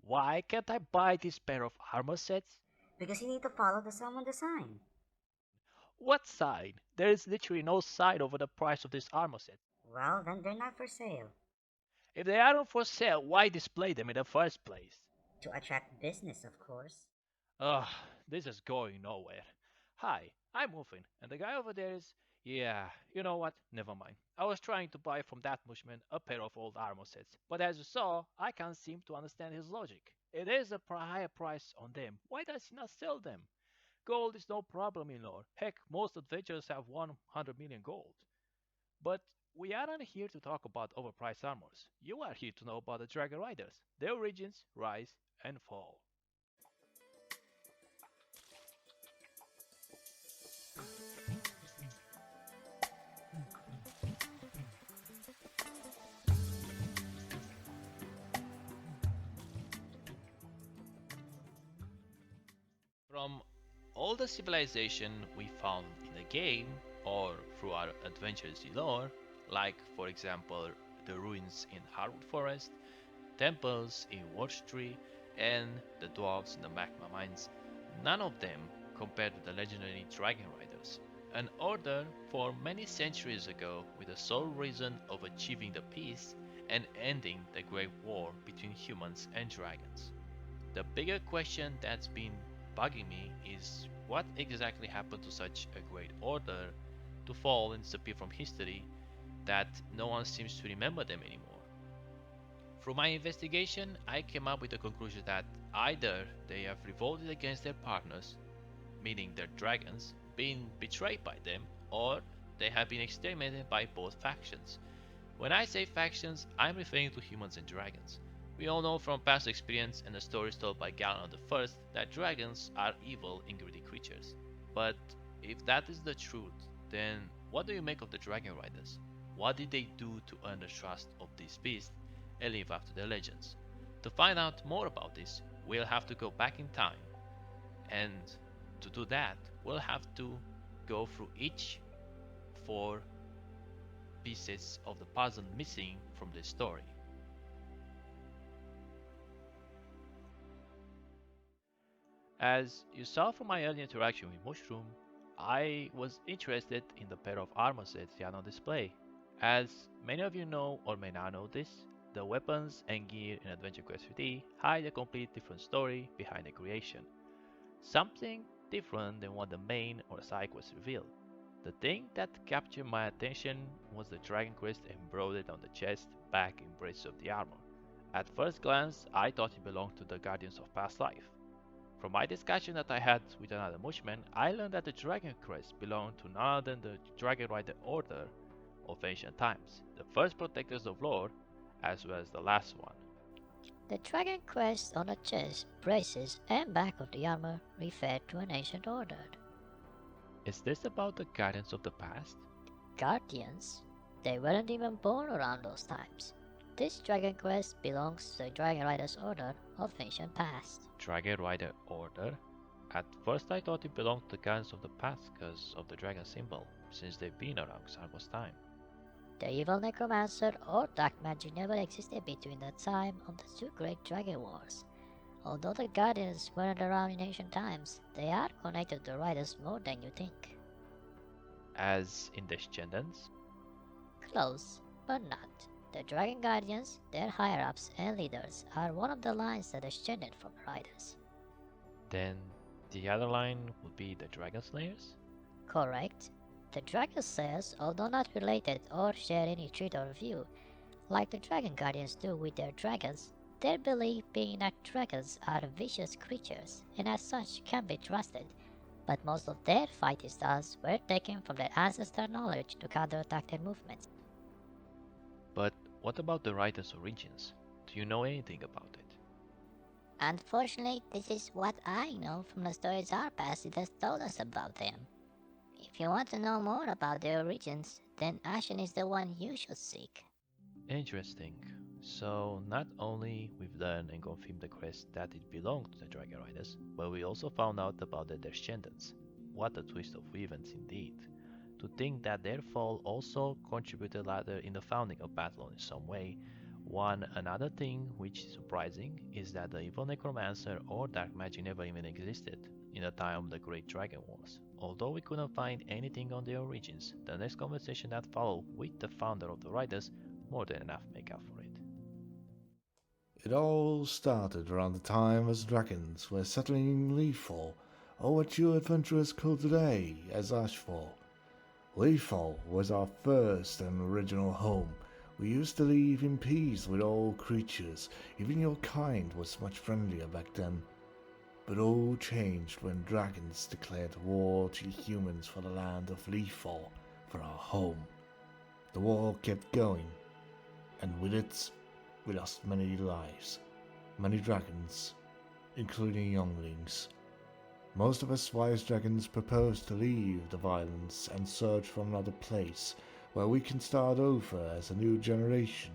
Why can't I buy this pair of armor sets? Because you need to follow the sum on the sign. What sign? There is literally no sign over the price of this armor set. Well, then they're not for sale. If they aren't for sale, why display them in the first place? To attract business, of course. Ugh, this is going nowhere. Hi, I'm moving, and the guy over there is. Yeah, you know what? Never mind. I was trying to buy from that bushman a pair of old armor sets, but as you saw, I can't seem to understand his logic. It is a higher price on them. Why does he not sell them? Gold is no problem in lore. Heck, most adventurers have 100 million gold. But we aren't here to talk about overpriced armors. You are here to know about the Dragon Riders, their origins, rise, and fall. From all the civilization we found in the game or through our adventures in lore, like for example the ruins in Hardwood Forest, temples in Watch Tree, and the dwarves in the magma mines, none of them compared to the legendary Dragon Riders, an order formed many centuries ago with the sole reason of achieving the peace and ending the great war between humans and dragons. The bigger question that's been bugging me is what exactly happened to such a great order to fall and disappear from history that no one seems to remember them anymore. Through my investigation, I came up with the conclusion that either they have revolted against their partners, meaning their dragons, been betrayed by them, or they have been exterminated by both factions. When I say factions, I'm referring to humans and dragons. We all know from past experience and the stories told by Galanoth I that dragons are evil and greedy creatures. But if that is the truth, then what do you make of the Dragon Riders? What did they do to earn the trust of these beasts and live up to their legends? To find out more about this, we'll have to go back in time. And to do that, we'll have to go through each four pieces of the puzzle missing from this story. As you saw from my early interaction with Mushroom, I was interested in the pair of armor sets he had on display. As many of you know or may not know this, the weapons and gear in Adventure Quest 3D hide a complete different story behind the creation. Something different than what the main or side quests reveal. The thing that captured my attention was the dragon crest embroidered on the chest, back, and breast of the armor. At first glance, I thought it belonged to the Guardians of Past Life. From my discussion that I had with another Mushman, I learned that the Dragon Crest belonged to none other than the Dragon Rider Order of ancient times, the first protectors of lore, as well as the last one. The dragon crest on the chest, braces, and back of the armor refer to an ancient order. Is this about the Guardians of the past? Guardians? They weren't even born around those times. This dragon crest belongs to the Dragon Riders Order of ancient past. Dragon Rider Order? At first I thought it belonged to the Guardians of the past because of the dragon symbol, since they've been around Sargo's time. The evil necromancer or dark magic never existed between the time of the two great dragon wars. Although the Guardians weren't around in ancient times, they are connected to the Riders more than you think. As in Descendants? Close, but not. The Dragon Guardians, their higher-ups and leaders, are one of the lines that descended from the Riders. Then the other line would be the Dragon Slayers? Correct. The Dragon Slayers, although not related or share any trait or view, like the Dragon Guardians do with their dragons, their belief being that dragons are vicious creatures and as such can be trusted, but most of their fighting styles were taken from their ancestor knowledge to counterattack their movements. But what about the writer's origins? Do you know anything about it? Unfortunately, this is what I know from the stories our past has told us about them. If you want to know more about their origins, then Ashen is the one you should seek. Interesting. So not only we've learned and confirmed the crest that it belonged to the Dragon Riders, but we also found out about their descendants. What a twist of events indeed. To think that their fall also contributed later in the founding of Battlon in some way, One another thing which is surprising is that the evil necromancer or dark magic never even existed in the time the Great Dragon Wars. Although we couldn't find anything on their origins, the next conversation that followed with the founder of the Riders more than enough make up for it. It all started around the time as dragons were settling Leafall, or what you adventurers call today as Ashfall. Leafall was our first and original home. We used to live in peace with all creatures, even your kind was much friendlier back then. But all changed when dragons declared war to humans for the land of Leafall, for our home. The war kept going, and with it, we lost many lives, many dragons, including younglings. Most of us wise dragons proposed to leave the violence and search for another place where we can start over as a new generation.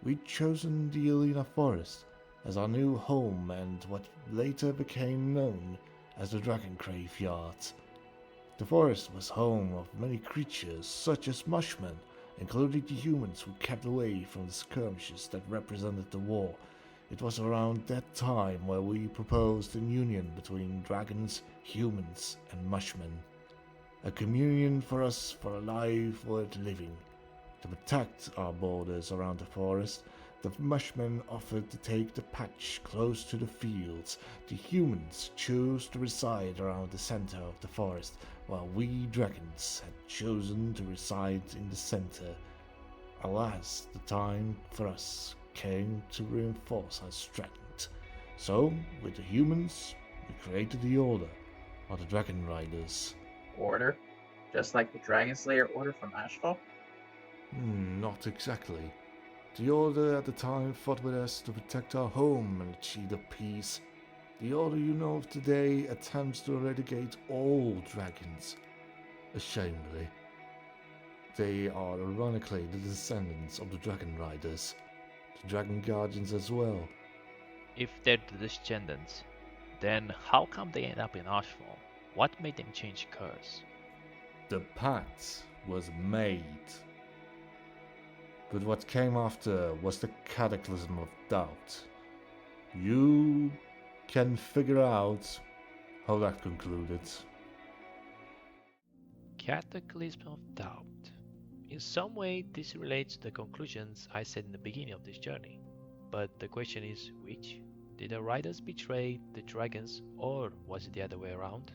We'd chosen the Elena Forest as our new home and what later became known as the Dragon Graveyard. The forest was home of many creatures such as mushmen, including the humans who kept away from the skirmishes that represented the war. It was around that time where we proposed a union between dragons, humans, and mushmen. A communion for us for a life worth living. To protect our borders around the forest, the mushmen offered to take the patch close to the fields. The humans chose to reside around the center of the forest, while we dragons had chosen to reside in the center. Alas, the time for us came to reinforce our strength. So, with the humans, we created the Order, or the Dragon Riders. Order? Just like the Dragon Slayer order from Ashfall? Not exactly. The Order at the time fought with us to protect our home and achieve the peace. The Order you know of today attempts to eradicate all dragons. Ashamedly. They are ironically the descendants of the Dragon Riders, the Dragon Guardians as well. If they're the descendants, then how come they end up in Ashfall? What made them change course? The pact was made. But what came after was the cataclysm of doubt. You can figure out how that concluded. Cataclysm of doubt. In some way, this relates to the conclusions I said in the beginning of this journey. But the question is, which? Did the riders betray the dragons, or was it the other way around?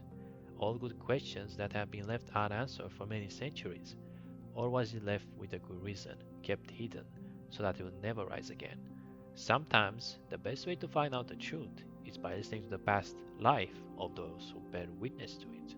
All good questions that have been left unanswered for many centuries. Or was it left with a good reason, kept hidden, so that it will never rise again? Sometimes, the best way to find out the truth is by listening to the past life of those who bear witness to it.